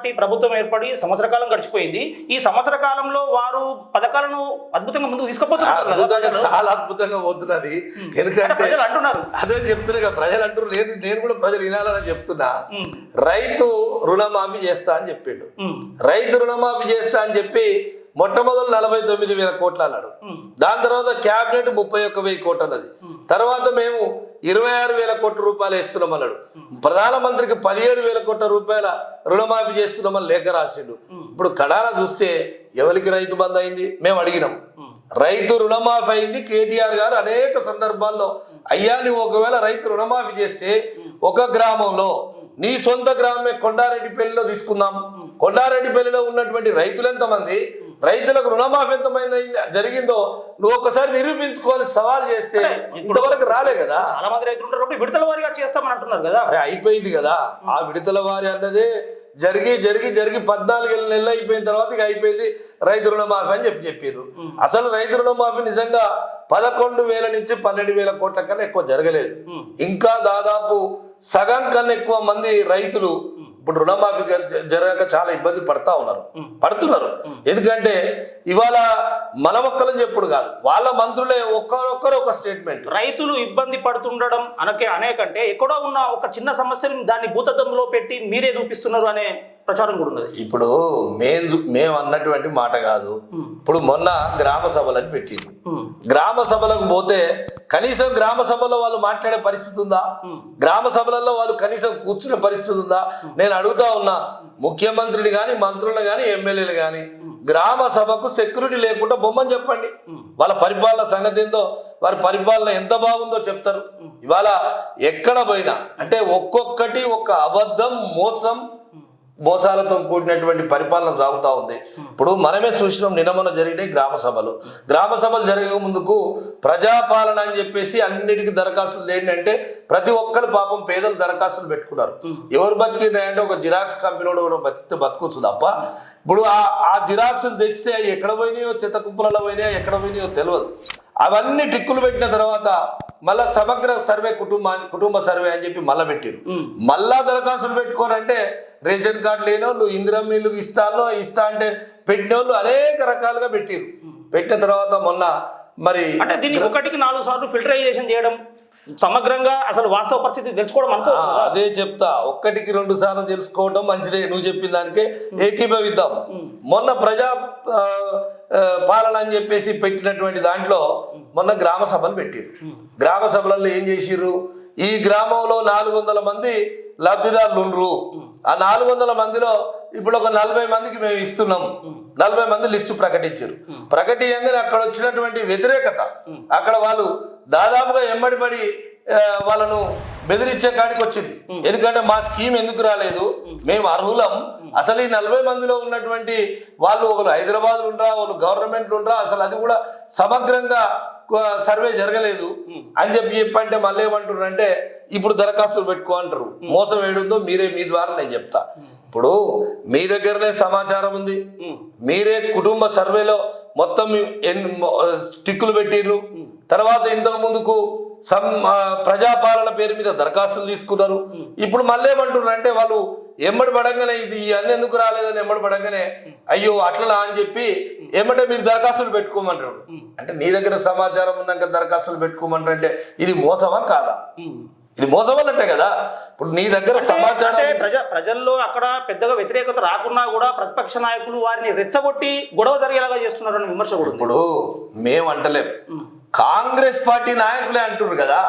Party ప్రభుత్వం ఏర్పడి సంవత్సర కాలం గడిచిపోయింది. ఈ సంవత్సర కాలంలో వారు పథకాలను అద్భుతంగా ముందుకు తీసుకుపోతున్నారు, చాలా అద్భుతంగా పోతున్నది. ఎందుకంటే ప్రజలు అంటున్నారు, అదే చెప్తున్నా, ప్రజలు అంటున్నారు, నేను కూడా ప్రజలు వినాలని చెప్తున్నా. రైతు రుణమాఫీ చేస్తా అని చెప్పిండు. రైతు రుణమాఫీ చేస్తా అని చెప్పి మొట్టమొదటి 49,000 కోట్లు అన్నాడు. దాని తర్వాత క్యాబినెట్ 31,000 కోట్లు అన్నది. తర్వాత మేము 26,000 కోట్ల రూపాయలు వేస్తున్నాం అన్నాడు. ప్రధానమంత్రికి 17,000 కోట్ల రూపాయల రుణమాఫీ చేస్తున్నామని లేఖ రాసిండు. ఇప్పుడు కడాన చూస్తే ఎవరికి రైతు బంధు అయింది? మేము అడిగినాం. రైతు రుణమాఫీ అయింది. కేటీఆర్ గారు అనేక సందర్భాల్లో అయ్యా నువ్వు ఒకవేళ రైతు రుణమాఫీ చేస్తే ఒక గ్రామంలో నీ సొంత గ్రామమే కొండారెడ్డిపల్లిలో తీసుకుందాం. కొండారెడ్డిపల్లిలో ఉన్నటువంటి రైతులు ఎంతమంది, రైతులకు రుణమాఫీ ఎంతమంది జరిగిందో నువ్వు ఒకసారి నిరూపించుకోవాలి సవాల్ చేస్తే ఇంతవరకు రాలే కదా. చాలా మంది రైతులు ఉంటారు, విడతల వారిగా చేస్తామని అంటున్నారు కదా. అరే అయిపోయింది కదా ఆ విడతల వారి అన్నదే జరిగి 14 నెలలు అయిపోయిన తర్వాత ఇక అయిపోయింది రైతు రుణమాఫీ అని చెప్పారు. అసలు రైతు రుణమాఫీ నిజంగా 11,000 నుంచి 12,000 కోట్ల కన్నా ఎక్కువ జరగలేదు. ఇంకా దాదాపు సగం కన్నా ఎక్కువ మంది రైతులు ఇప్పుడు రుణమాఫీ జరగక చాలా ఇబ్బంది పడుతున్నారు. ఎందుకంటే ఇవాళ మన ఒక్కలని చెప్పుడు కాదు, వాళ్ళ మంత్రులే ఒక్కరొక్కరు ఒక స్టేట్మెంట్. రైతులు ఇబ్బంది పడుతుండడం అనేకంటే ఎక్కడో ఉన్న ఒక చిన్న సమస్యను దాన్ని భూతద్దంలో పెట్టి మీరే చూపిస్తున్నారు అనే ప్రచారం కూడా ఉన్నది. ఇప్పుడు మేము అన్నటువంటి మాట కాదు. ఇప్పుడు మొన్న గ్రామ సభలని పెట్టింది. గ్రామ సభలకు పోతే కనీసం గ్రామ సభలో వాళ్ళు మాట్లాడే పరిస్థితి ఉందా? గ్రామ సభలలో వాళ్ళు కనీసం కూర్చునే పరిస్థితి ఉందా? నేను అడుగుతా ఉన్నా, ముఖ్యమంత్రిని కానీ మంత్రులు కానీ ఎమ్మెల్యేలు కానీ గ్రామ సభకు సెక్యూరిటీ లేకుండా బొమ్మని చెప్పండి. వాళ్ళ పరిపాలన సంగతి ఏందో, వారి పరిపాలన ఎంత బాగుందో చెప్తారు. ఇవాళ ఎక్కడ పోయినా అంటే ఒక్కొక్కటి ఒక్క అబద్ధం, మోసాలతో కూడినటువంటి పరిపాలన సాగుతూ ఉంది. ఇప్పుడు మనమే చూసినాం, నిన్న మొన్న జరిగినాయి గ్రామ సభలు జరిగే ముందుకు ప్రజాపాలన అని చెప్పేసి అన్నిటికీ దరఖాస్తులు ఏంటంటే ప్రతి ఒక్కరు పాపం పేదలు దరఖాస్తులు పెట్టుకున్నారు. ఎవరు బతికినాయంటే ఒక జిరాక్స్ కంపెనీ కూడా బతికితే బతుకొచ్చు తప్ప ఇప్పుడు ఆ జిరాక్సులు తెచ్చితే అవి ఎక్కడ పోయినాయో, చెత్త కుప్పలలో పోయినాయో, ఎక్కడ పోయినాయో తెలియదు. అవన్నీ టిక్కులు పెట్టిన తర్వాత మళ్ళా సమగ్ర సర్వే కుటుంబ సర్వే అని చెప్పి మళ్ళా పెట్టారు. మళ్ళా దరఖాస్తులు పెట్టుకోరంటే రేషన్ కార్డు లేని వాళ్ళు, ఇందిరమ్మ ఇల్లుకి ఇస్తా అంటే పెట్టిన వాళ్ళు అనేక రకాలుగా పెట్టిన తర్వాత మొన్న మరి అంటే దీన్ని ఒకటికి 4 సార్లు ఫిల్టరైజేషన్ చేయడం, సమగ్రంగా అసలు వాస్తవ పరిస్థితి తెలుసుకోవడం అనుకోవచ్చు. అదే చెప్తా, 1కి 2 సార్లు తెలుసుకోవడం మంచిదే. నువ్వు చెప్పిన దానికే ఏకీభవిద్దాం. మొన్న ప్రజా పాలన అని చెప్పేసి పెట్టినటువంటి దాంట్లో మొన్న గ్రామ సభలు పెట్టారు. గ్రామ సభలలో ఏం చేసిర్రు? ఈ గ్రామంలో 400 మంది లబ్ధిదారులు ఉండరు. ఆ 400 మందిలో ఇప్పుడు ఒక 40 మందికి మేము ఇస్తున్నాం. 40 మంది లిస్టు ప్రకటించగానే అక్కడ వచ్చినటువంటి వ్యతిరేకత, అక్కడ వాళ్ళు దాదాపుగా ఎమ్మడిపడి వాళ్ళను బెదిరించే కాడికి వచ్చింది. ఎందుకంటే మా స్కీమ్ ఎందుకు రాలేదు, మేము అర్హులం, అసలు ఈ 40 మందిలో ఉన్నటువంటి వాళ్ళు ఒకరు హైదరాబాద్లో ఉండరా, వాళ్ళు గవర్నమెంట్లు ఉండరా, అసలు అది కూడా సమగ్రంగా సర్వే జరగలేదు అని చెప్పంటే మళ్ళీ ఏమంటున్నారు అంటే ఇప్పుడు దరఖాస్తులు పెట్టుకో అంటారు. మోసం ఏడుందో మీ ద్వారా నేను చెప్తా. ఇప్పుడు మీ దగ్గరనే సమాచారం ఉంది, మీరే కుటుంబ సర్వేలో మొత్తం టిక్కులు పెట్టిర్రు. తర్వాత ఇంతకు ముందుకు ప్రజాపాలన పేరు మీద దరఖాస్తులు తీసుకున్నారు. ఇప్పుడు మళ్ళీ ఏమంటున్నారు అంటే వాళ్ళు ఎమ్మడి పడంగానే ఇది అన్ని ఎందుకు రాలేదని ఎమ్మడి పడంగానే అయ్యో అట్లా అని చెప్పి ఏమంటే మీరు దరఖాస్తులు పెట్టుకోమంటారు. అంటే నీ దగ్గర సమాచారం ఉన్నాక దరఖాస్తులు పెట్టుకోమంటారంటే ఇది మోసమా కాదా? ఇది మోసం అన్నట్టే కదా. ఇప్పుడు నీ దగ్గర సమాచారం ప్రజల్లో అక్కడ పెద్దగా వ్యతిరేకత రాకున్నా కూడా ప్రతిపక్ష నాయకులు వారిని రెచ్చగొట్టి గొడవ జరిగేలాగా చేస్తున్నారని విమర్శ కూడా. ఇప్పుడు మేము అంటలేం, కాంగ్రెస్ పార్టీ నాయకులే అంటున్నారు కదా.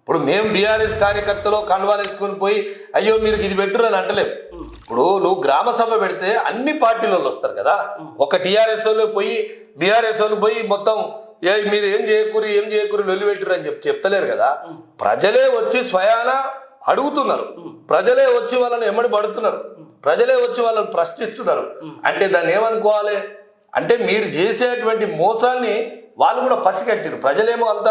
ఇప్పుడు మేము బీఆర్ఎస్ కార్యకర్తలు కండువాలు వేసుకొని పోయి అయ్యో మీరు ఇది పెట్టురు అని అంటలేం. ఇప్పుడు నువ్వు గ్రామ సభ పెడితే అన్ని పార్టీల వాళ్ళు వస్తారు కదా. ఒక టీఆర్ఎస్ వాళ్ళు పోయి బీఆర్ఎస్ వాళ్ళు పోయి మొత్తం మీరు ఏం చేయకూరి లొల్లి పెట్టిరు అని చెప్తలేరు కదా. ప్రజలే వచ్చి స్వయాన అడుగుతున్నారు, ప్రజలే వచ్చి వాళ్ళని ఎమ్మడి పడుతున్నారు, ప్రజలే వచ్చి వాళ్ళని ప్రశ్నిస్తున్నారు. అంటే దాన్ని ఏమనుకోవాలి అంటే మీరు చేసేటువంటి మోసాన్ని వాళ్ళు కూడా పసిగట్టిరు. ప్రజలేమో అంత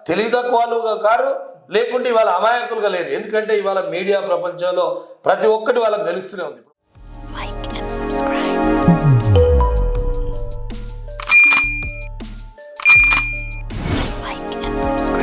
తెలివి తక్కువ వాళ్ళు కారు, లేకుంటే ఇవాళ అమాయకులుగా లేరు. ఎందుకంటే ఇవాళ మీడియా ప్రపంచంలో ప్రతి ఒక్కటి వాళ్ళకి తెలుస్తూనే ఉంది. Like and subscribe. Like and subscribe.